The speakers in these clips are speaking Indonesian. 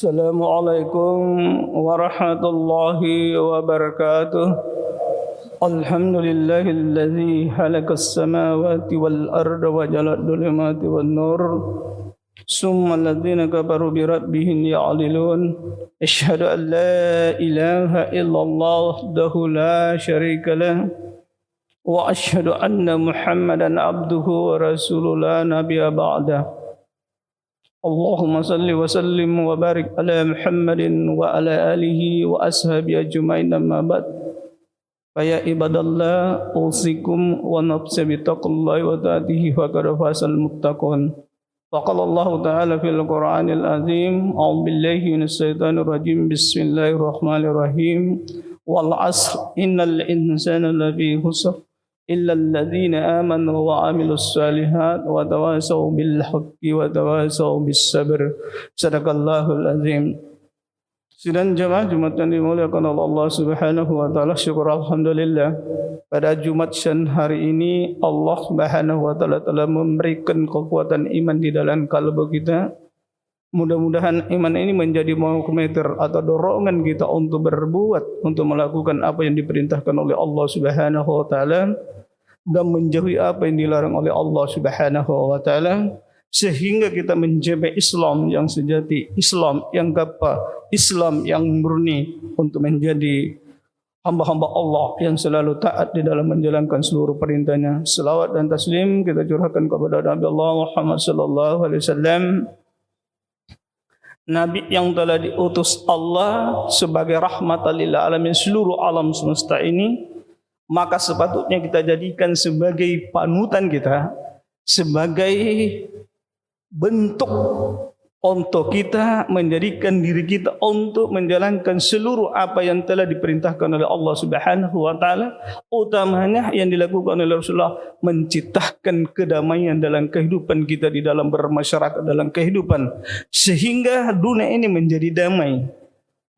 Assalamualaikum warahmatullahi wabarakatuh. Alhamdulillahilladzi khalaqas samawati wal arda wa jalad dhulumati wan nur. Summal ladzina kafaru bi rabbihim ya'dilun. Asyhadu an la ilaha illallah wahdahu la syarika lah. Wa asyhadu anna Muhammadan abduhu wa rasuluhu la nabiyya ba'dah. Allahumma salli wa sallim wa barik ala Muhammadin wa ala alihi wa ashabihi ajma'in amma ba'd. Fa ibadallah usikum wa nafsi bi taqwallahi wa ta'atihi fa qad fasal muttaqun. Wa qala Allah ta'ala fil Qur'anil azim, a'udzu billahi minash shaitanir rajim. Bismillahirrahmanirrahim. Wal 'asr innal insana lafi khusr illa alladhina amanu wa 'amilus shalihat wa tawasaw bil haqqi wa tawasaw bis sabr. Sadaqallahul azim. Sidang jemaah Jumat yang dimuliakan oleh Allah Subhanahu wa taala, syukur alhamdulillah pada Jumat siang hari ini Allah Subhanahu wa taala telah memberikan kekuatan iman di dalam kalbu kita. Mudah-mudahan iman ini menjadi motivator atau dorongan kita untuk berbuat, untuk melakukan apa yang diperintahkan oleh Allah Subhanahu wa taala dan menjauhi apa yang dilarang oleh Allah Subhanahu wa taala, sehingga kita menjaga Islam yang sejati, Islam yang gagah, Islam yang murni, untuk menjadi hamba-hamba Allah yang selalu taat di dalam menjalankan seluruh perintahnya. Selawat dan taslim kita curahkan kepada Nabi Allah Muhammad sallallahu alaihi wasallam, Nabi yang telah diutus Allah sebagai rahmatan lil alamin, seluruh alam semesta ini. Maka sepatutnya kita jadikan sebagai panutan kita, sebagai bentuk untuk kita menjadikan diri kita untuk menjalankan seluruh apa yang telah diperintahkan oleh Allah Subhanahu wa taala, utamanya yang dilakukan oleh Rasulullah, menciptakan kedamaian dalam kehidupan kita, di dalam bermasyarakat, dalam kehidupan, sehingga dunia ini menjadi damai,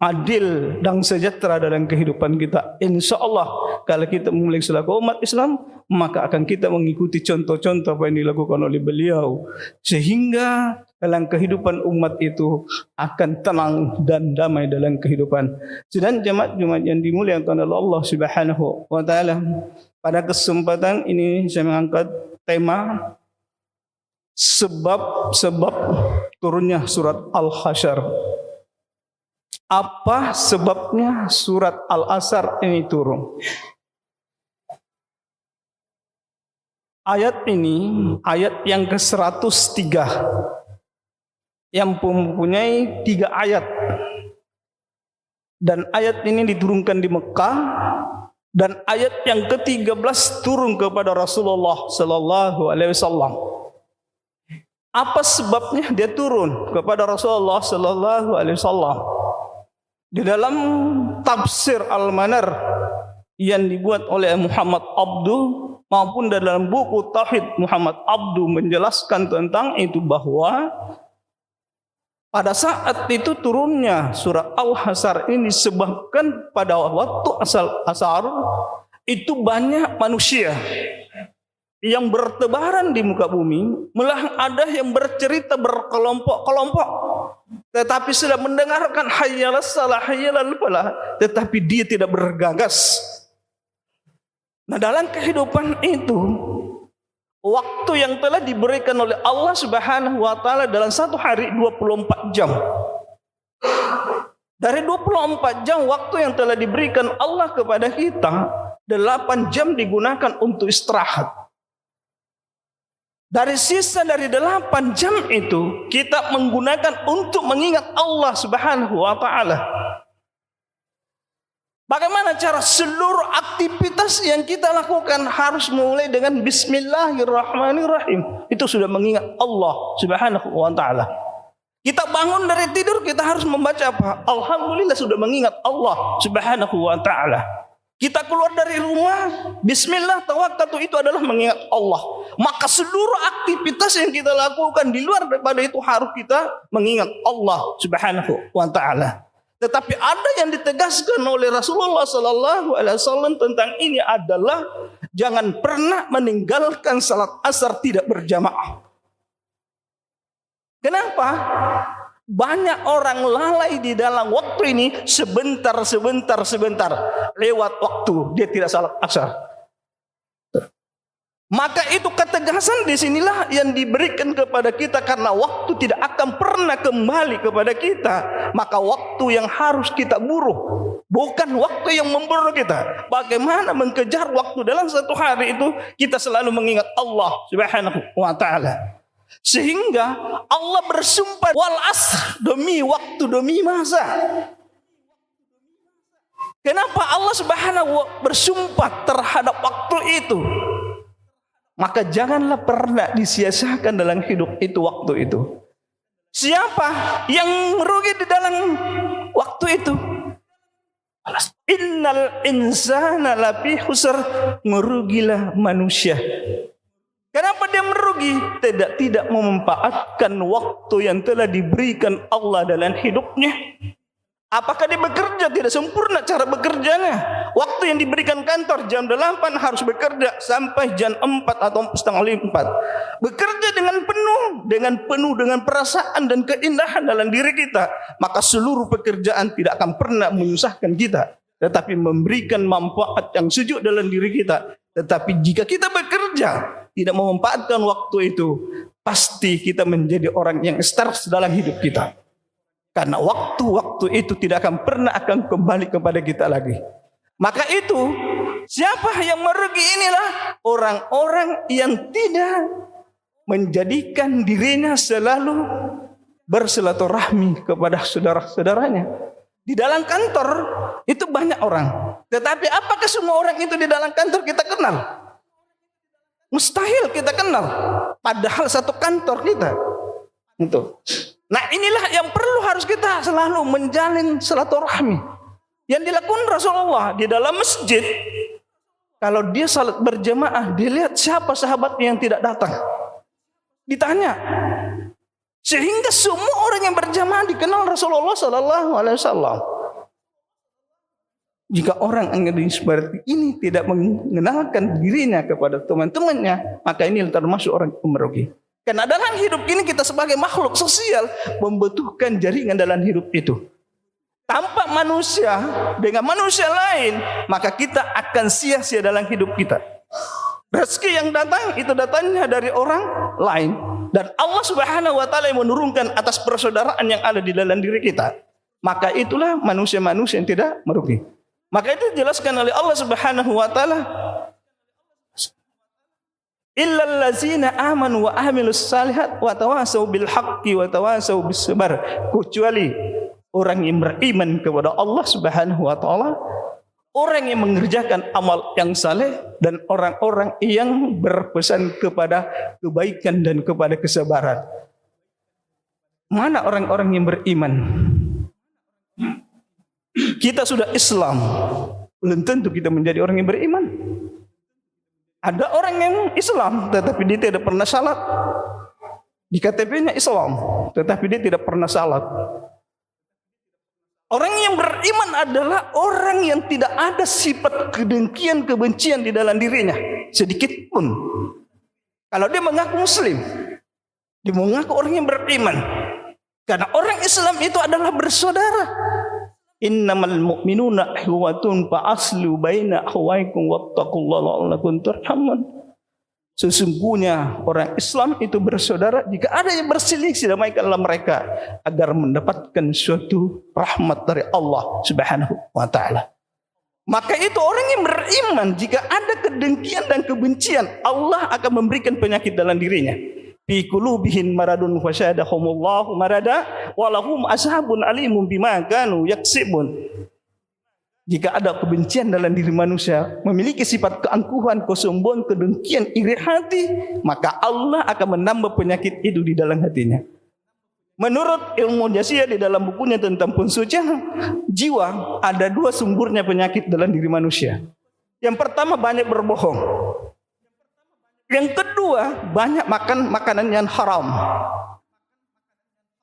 adil dan sejahtera dalam kehidupan kita. InsyaAllah kalau kita memiliki selaku umat Islam, maka akan kita mengikuti contoh-contoh apa yang dilakukan oleh beliau, sehingga dalam kehidupan umat itu akan tenang dan damai dalam kehidupan. Sedang jemaat Jumat yang dimuliakan oleh Allah Subhanahu wa taala, pada kesempatan ini saya mengangkat tema sebab-sebab turunnya surat Al-Hasyr. Apa sebabnya surat Al-Hasyr ini turun? Ayat ini ayat yang ke-103 yang mempunyai 3 ayat, dan ayat ini diturunkan di Mekah, dan ayat yang ke-13 turun kepada Rasulullah sallallahu alaihi wasallam. Apa sebabnya dia turun kepada Rasulullah sallallahu alaihi wasallam? Di dalam tafsir Al-Manar yang dibuat oleh Muhammad Abdu maupun dalam buku Tauhid Muhammad Abdu menjelaskan tentang itu, bahwa pada saat itu turunnya surat Al-Hasyr ini disebabkan pada waktu asar itu banyak manusia yang bertebaran di muka bumi, malah ada yang bercerita berkelompok-kelompok, tetapi sudah mendengarkan hayyalas salah hayyalal falah, tetapi dia tidak bergagas. Nah, dalam kehidupan itu, waktu yang telah diberikan oleh Allah Subhanahu wa taala dalam satu hari 24 jam. Dari 24 jam waktu yang telah diberikan Allah kepada kita, 8 jam digunakan untuk istirahat. Dari sisa dari 8 jam itu kita menggunakan untuk mengingat Allah Subhanahu wa taala. Bagaimana cara seluruh aktivitas yang kita lakukan harus mulai dengan Bismillahirrahmanirrahim. Itu sudah mengingat Allah Subhanahu wa taala. Kita bangun dari tidur, kita harus membaca apa? Alhamdulillah, sudah mengingat Allah Subhanahu wa taala. Kita keluar dari rumah, bismillah tawakkaltu, itu adalah mengingat Allah. Maka seluruh aktivitas yang kita lakukan di luar daripada itu harus kita mengingat Allah Subhanahu wa taala. Tetapi ada yang ditegaskan oleh Rasulullah sallallahu alaihi wasallam tentang ini adalah jangan pernah meninggalkan salat asar tidak berjamaah. Kenapa? Banyak orang lalai di dalam waktu ini, sebentar. Lewat waktu, dia tidak salat asar. Maka itu ketegasan di sinilah yang diberikan kepada kita, karena waktu tidak akan pernah kembali kepada kita. Maka waktu yang harus kita buruh, bukan waktu yang memburu kita. Bagaimana mengejar waktu dalam satu hari itu, kita selalu mengingat Allah Subhanahu wa ta'ala. Sehingga Allah bersumpah wal asr, demi waktu, demi masa. Kenapa Allah Subhanahu wa ta'ala bersumpah terhadap waktu itu? Maka janganlah pernah disia-siakan dalam hidup itu, waktu itu. Siapa yang merugi di dalam waktu itu? Innal insana lafi khusr, merugilah manusia. Kenapa dia merugi? Tidak memanfaatkan waktu yang telah diberikan Allah dalam hidupnya. Apakah dia bekerja? Tidak sempurna cara bekerjanya. Waktu yang diberikan kantor jam 8 harus bekerja sampai jam 4 atau setengah 5. Bekerja dengan penuh dengan perasaan dan keindahan dalam diri kita. Maka seluruh pekerjaan tidak akan pernah menyusahkan kita, tetapi memberikan manfaat yang sejuk dalam diri kita. Tetapi jika kita bekerja tidak memanfaatkan waktu itu, pasti kita menjadi orang yang stres dalam hidup kita. Karena waktu-waktu itu tidak akan pernah akan kembali kepada kita lagi. Maka itu, siapa yang merugi inilah orang-orang yang tidak menjadikan dirinya selalu bersilaturahmi kepada saudara-saudaranya. Di dalam kantor itu banyak orang. Tetapi apakah semua orang itu di dalam kantor kita kenal? Mustahil kita kenal. Padahal satu kantor kita. Itu. Nah, inilah yang perlu harus kita selalu menjalin silaturahmi. Yang dilakukan Rasulullah di dalam masjid. Kalau dia salat berjamaah, dilihat siapa sahabatnya yang tidak datang. Ditanya. Sehingga semua orang yang berjamaah dikenal Rasulullah sallallahu alaihi wasallam. Jika orang yang seperti ini tidak mengenalkan dirinya kepada teman-temannya, maka ini termasuk orang yang merugi. Karena dalam hidup ini kita sebagai makhluk sosial membutuhkan jaringan dalam hidup itu. Tanpa manusia dengan manusia lain, maka kita akan sia-sia dalam hidup kita. Rezeki yang datang itu datangnya dari orang lain, dan Allah Subhanahu wa ta'ala yang menurunkan atas persaudaraan yang ada di dalam diri kita. Maka itulah manusia-manusia yang tidak merugi. Maka itu dijelaskan oleh Allah Subhanahu wa ta'ala, illal ladzina amanu wa amilus salihat wa tawasau bil haqqi wa tawasau bis sabar, kecuali orang yang beriman kepada Allah Subhanahu wa taala, orang yang mengerjakan amal yang saleh, dan orang-orang yang berpesan kepada kebaikan dan kepada kesabaran. Mana orang-orang yang beriman? Kita sudah Islam, belum tentu kita menjadi orang yang beriman. Ada orang yang Islam tetapi dia tidak pernah salat. Di KTP-nya Islam tetapi dia tidak pernah salat. Orang yang beriman adalah orang yang tidak ada sifat kedengkian, kebencian di dalam dirinya sedikit pun. Kalau dia mengaku muslim, dia mengaku orang yang beriman. Karena orang Islam itu adalah bersaudara. Innamal mu'minuna ikhwatun fa aslu baina akhwaykum wattaqullaha la'allakum turhamun. Sesungguhnya orang Islam itu bersaudara, jika ada yang berselisih damaikanlah mereka agar mendapatkan suatu rahmat dari Allah Subhanahu wa taala. Maka itu orang yang beriman, jika ada kedengkian dan kebencian, Allah akan memberikan penyakit dalam dirinya. Fi qulubihim maradun fasyadahumullahu marada walahum ashabun alimun bima kanu yaksibun. Jika ada kebencian dalam diri manusia, memiliki sifat keangkuhan, kesombongan, kedengkian, iri hati, maka Allah akan menambah penyakit itu di dalam hatinya. Menurut ilmu Jasiyah di dalam bukunya tentang pensucian jiwa, ada dua sumbernya penyakit dalam diri manusia. Yang pertama, banyak berbohong. Yang kedua, banyak makan makanan yang haram.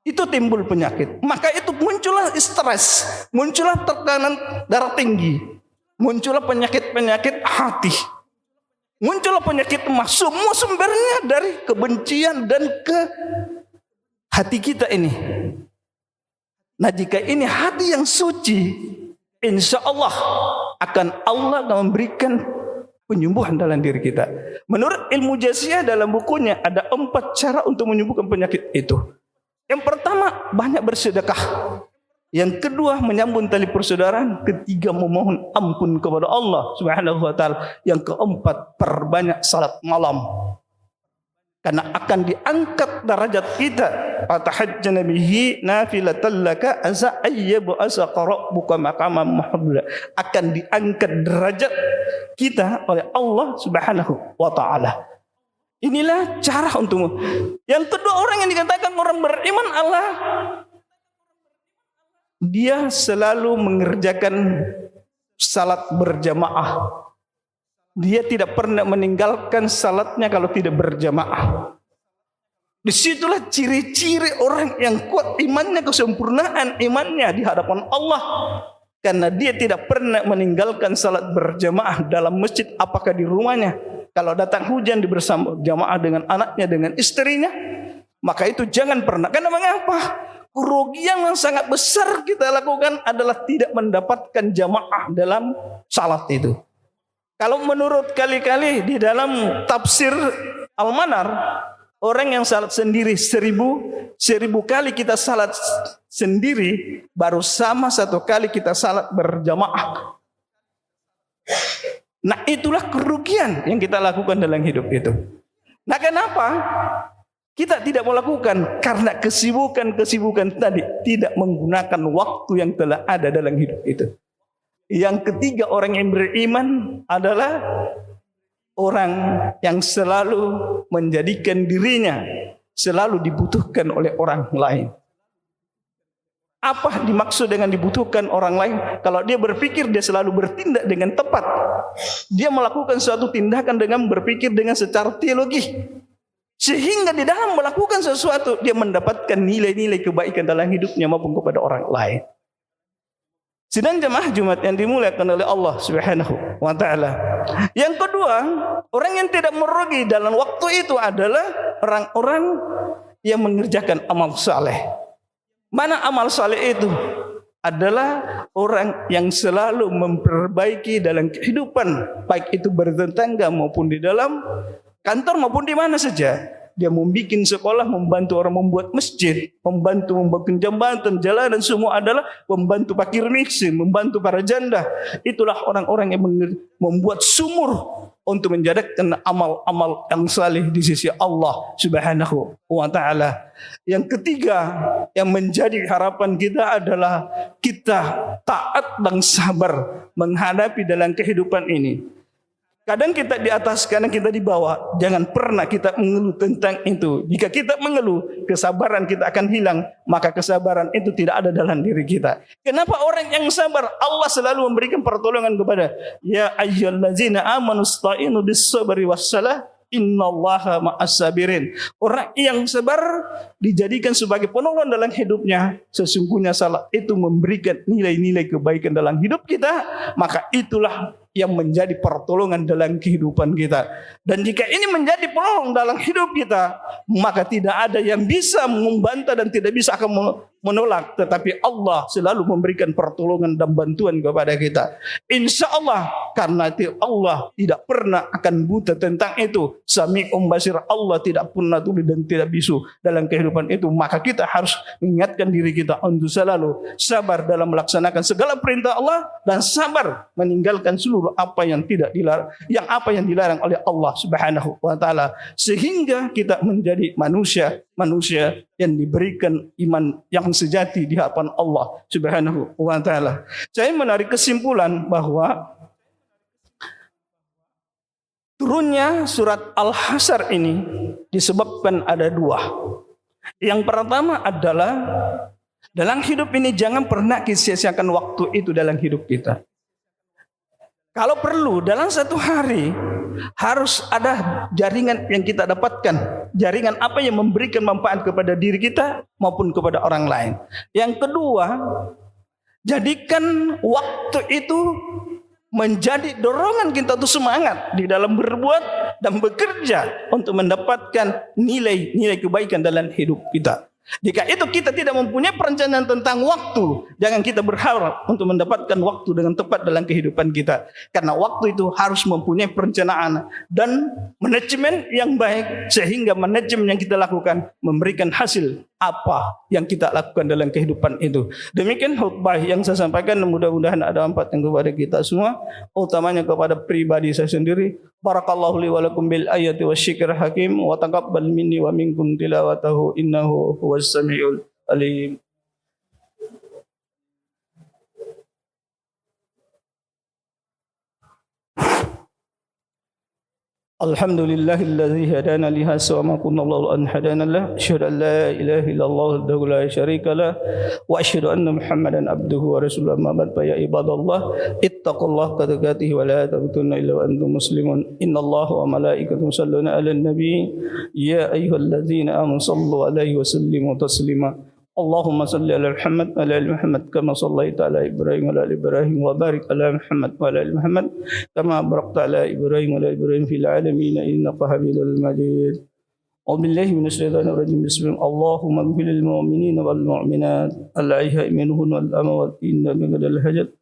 Itu timbul penyakit. Maka itu muncullah stres, muncullah tekanan darah tinggi, muncullah penyakit-penyakit hati, muncullah penyakit emas. Semua sumbernya dari kebencian dan ke hati kita ini. Nah, jika ini hati yang suci, insya Allah Allah akan memberikan penyembuhan dalam diri kita. Menurut ilmu jaziyah dalam bukunya ada 4 cara untuk menyembuhkan penyakit itu. Yang pertama, banyak bersedekah. Yang kedua, menyambung tali persaudaraan. Ketiga, memohon ampun kepada Allah Subhanahu wa taala. Yang keempat, perbanyak salat malam. Karena akan diangkat derajat kita. Fatahajjana bihi nafilatan laka asa ayyabu asa qara'buka maqamam mahmuda. Akan diangkat derajat kita oleh Allah Subhanahu wa taala. Inilah cara untukmu. Yang kedua, orang yang dikatakan orang beriman Allah, dia selalu mengerjakan salat berjamaah. Dia tidak pernah meninggalkan salatnya kalau tidak berjamaah. Disitulah ciri-ciri orang yang kuat imannya, kesempurnaan imannya di hadapan Allah. Karena dia tidak pernah meninggalkan salat berjamaah dalam masjid, apakah di rumahnya. Kalau datang hujan, dia bersama jamaah dengan anaknya, dengan istrinya. Maka itu jangan pernah. Karena mengapa? Kerugian yang sangat besar kita lakukan adalah tidak mendapatkan jamaah dalam salat itu. Kalau menurut kali-kali di dalam tafsir Al-Manar, orang yang salat sendiri 1000 kali kita salat sendiri baru sama 1 kali kita salat berjamaah. Nah, itulah kerugian yang kita lakukan dalam hidup itu. Nah, kenapa kita tidak melakukan? Karena kesibukan tadi tidak menggunakan waktu yang telah ada dalam hidup itu. Yang ketiga, orang yang beriman adalah orang yang selalu menjadikan dirinya selalu dibutuhkan oleh orang lain. Apa dimaksud dengan dibutuhkan orang lain? Kalau dia berpikir, dia selalu bertindak dengan tepat. Dia melakukan suatu tindakan dengan berpikir dengan secara teologi. Sehingga di dalam melakukan sesuatu, dia mendapatkan nilai-nilai kebaikan dalam hidupnya maupun kepada orang lain. Sidang jemaah Jumat yang dimuliakan oleh Allah Subhanahu wa taala. Yang kedua, orang yang tidak merugi dalam waktu itu adalah orang-orang yang mengerjakan amal saleh. Mana amal saleh itu? Adalah orang yang selalu memperbaiki dalam kehidupan, baik itu bertetangga maupun di dalam kantor maupun di mana saja. Dia membuat sekolah, membantu orang membuat masjid, membantu membangun jembatan, jalan, dan semua adalah membantu fakir miskin, membantu para janda. Itulah orang-orang yang membuat sumur untuk menjadikan amal-amal yang saleh di sisi Allah Subhanahu wa taala. Yang ketiga yang menjadi harapan kita adalah kita taat dan sabar menghadapi dalam kehidupan ini. Kadang kita di atas, kadang kita di bawah. Jangan pernah kita mengeluh tentang itu. Jika kita mengeluh, kesabaran kita akan hilang. Maka kesabaran itu tidak ada dalam diri kita. Kenapa orang yang sabar? Allah selalu memberikan pertolongan kepada. Ya ayyuhallazina amanu ista'inu bis-sabri was-salah. Innallaha ma'as sabirin. Orang yang sabar dijadikan sebagai penolong dalam hidupnya. Sesungguhnya salat itu memberikan nilai-nilai kebaikan dalam hidup kita. Maka itulah yang menjadi pertolongan dalam kehidupan kita. Dan jika ini menjadi penolong dalam hidup kita, maka tidak ada yang bisa membantah dan tidak bisa akan menolak. Tetapi Allah selalu memberikan pertolongan dan bantuan kepada kita. Insya Allah, karena Allah tidak pernah akan buta tentang itu. Sami'un basir, Allah tidak pernah tuli dan tidak bisu dalam kehidupan itu. Maka kita harus mengingatkan diri kita untuk selalu sabar dalam melaksanakan segala perintah Allah dan sabar meninggalkan seluruh apa yang tidak dilarang, yang dilarang oleh Allah Subhanahu wa taala, sehingga kita menjadi manusia yang diberikan iman yang sejati di hadapan Allah Subhanahu wa taala. Saya menarik kesimpulan bahwa turunnya surat Al-Hasyr ini disebabkan ada 2. Yang pertama adalah dalam hidup ini jangan pernah sia-siakan waktu itu dalam hidup kita. Kalau perlu dalam satu hari harus ada jaringan yang kita dapatkan. Jaringan apa yang memberikan manfaat kepada diri kita maupun kepada orang lain. Yang kedua, jadikan waktu itu menjadi dorongan kita untuk semangat di dalam berbuat dan bekerja untuk mendapatkan nilai-nilai kebaikan dalam hidup kita. Jika itu kita tidak mempunyai perencanaan tentang waktu, jangan kita berharap untuk mendapatkan waktu dengan tepat dalam kehidupan kita. Karena waktu itu harus mempunyai perencanaan dan manajemen yang baik, sehingga manajemen yang kita lakukan memberikan hasil apa yang kita lakukan dalam kehidupan itu. Demikian khutbah yang saya sampaikan, mudah-mudahan ada manfaat yang kepada kita semua, utamanya kepada pribadi saya sendiri. Barakallahu li wa lakum bil ayati wasyikr hakim wa taqabbal minni wa minkum tilawatahu innahu huwas samiul alim. Alhamdulillahilladzi hadana li hadza wa ma kunna lahu an hadana lah. Asyhadu an la ilaha illallah wahdahu la syarika lah wa asyhadu anna Muhammadan abduhu wa rasuluhu. Amma ba'd, ya ibadallah ittaqullaha qadaqatihi wa la tamutunna illa wa antum muslimun. Innallaha wa malaikatahu yusalluna 'alan nabi ya ayyuhalladzina amanu sallu 'alaihi wa sallimu taslima. Allahumma salli ala Muhammad wa ala ali Muhammad kama sallaita ala Ibrahim wa ala ali Ibrahim wa barik ala Muhammad wa ala ali Muhammad kama barakta ala Ibrahim wa ala ali Ibrahim fil alamin innaka Hamidul Majid. A'udzubillahi minasyaitonir rajim. Bismillah. Allahumma ighfir lil mu'minina wal mu'minat al-ahya'i minhum wal amwat innaka bil hajat.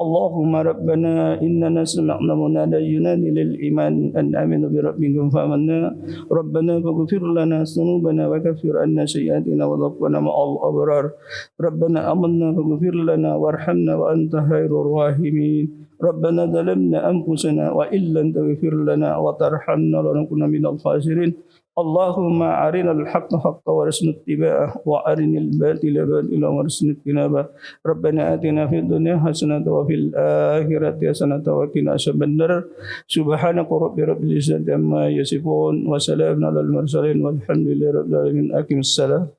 Allahumma rabbana innana sami'na munadiyan yunadi lil iman an aminu bi rabbikum fa amanna rabbana faghfir lana dhunubana wa kaffir anna sayyi'atina wa tawaffana ma'al abrar rabbana amanna faghfir lana warhamna wa anta khairur rahimin rabbana zalamna anfusana wa illam taghfir lana wa tarhamna lanakunanna minal khasirin. Allahumma arinal haqqa haqqan warzuqna ittiba'ah wa arinal batila batilan warzuqna ijtinabah. Rabbana atina fid dunya hasanatan wa fil akhirati hasanatan wa qina adzabannar. Subhanaka rabbil izzati amma yasifun wa salamun alal mursalin walhamdulillahi rabbil alamin. Aqimissalam.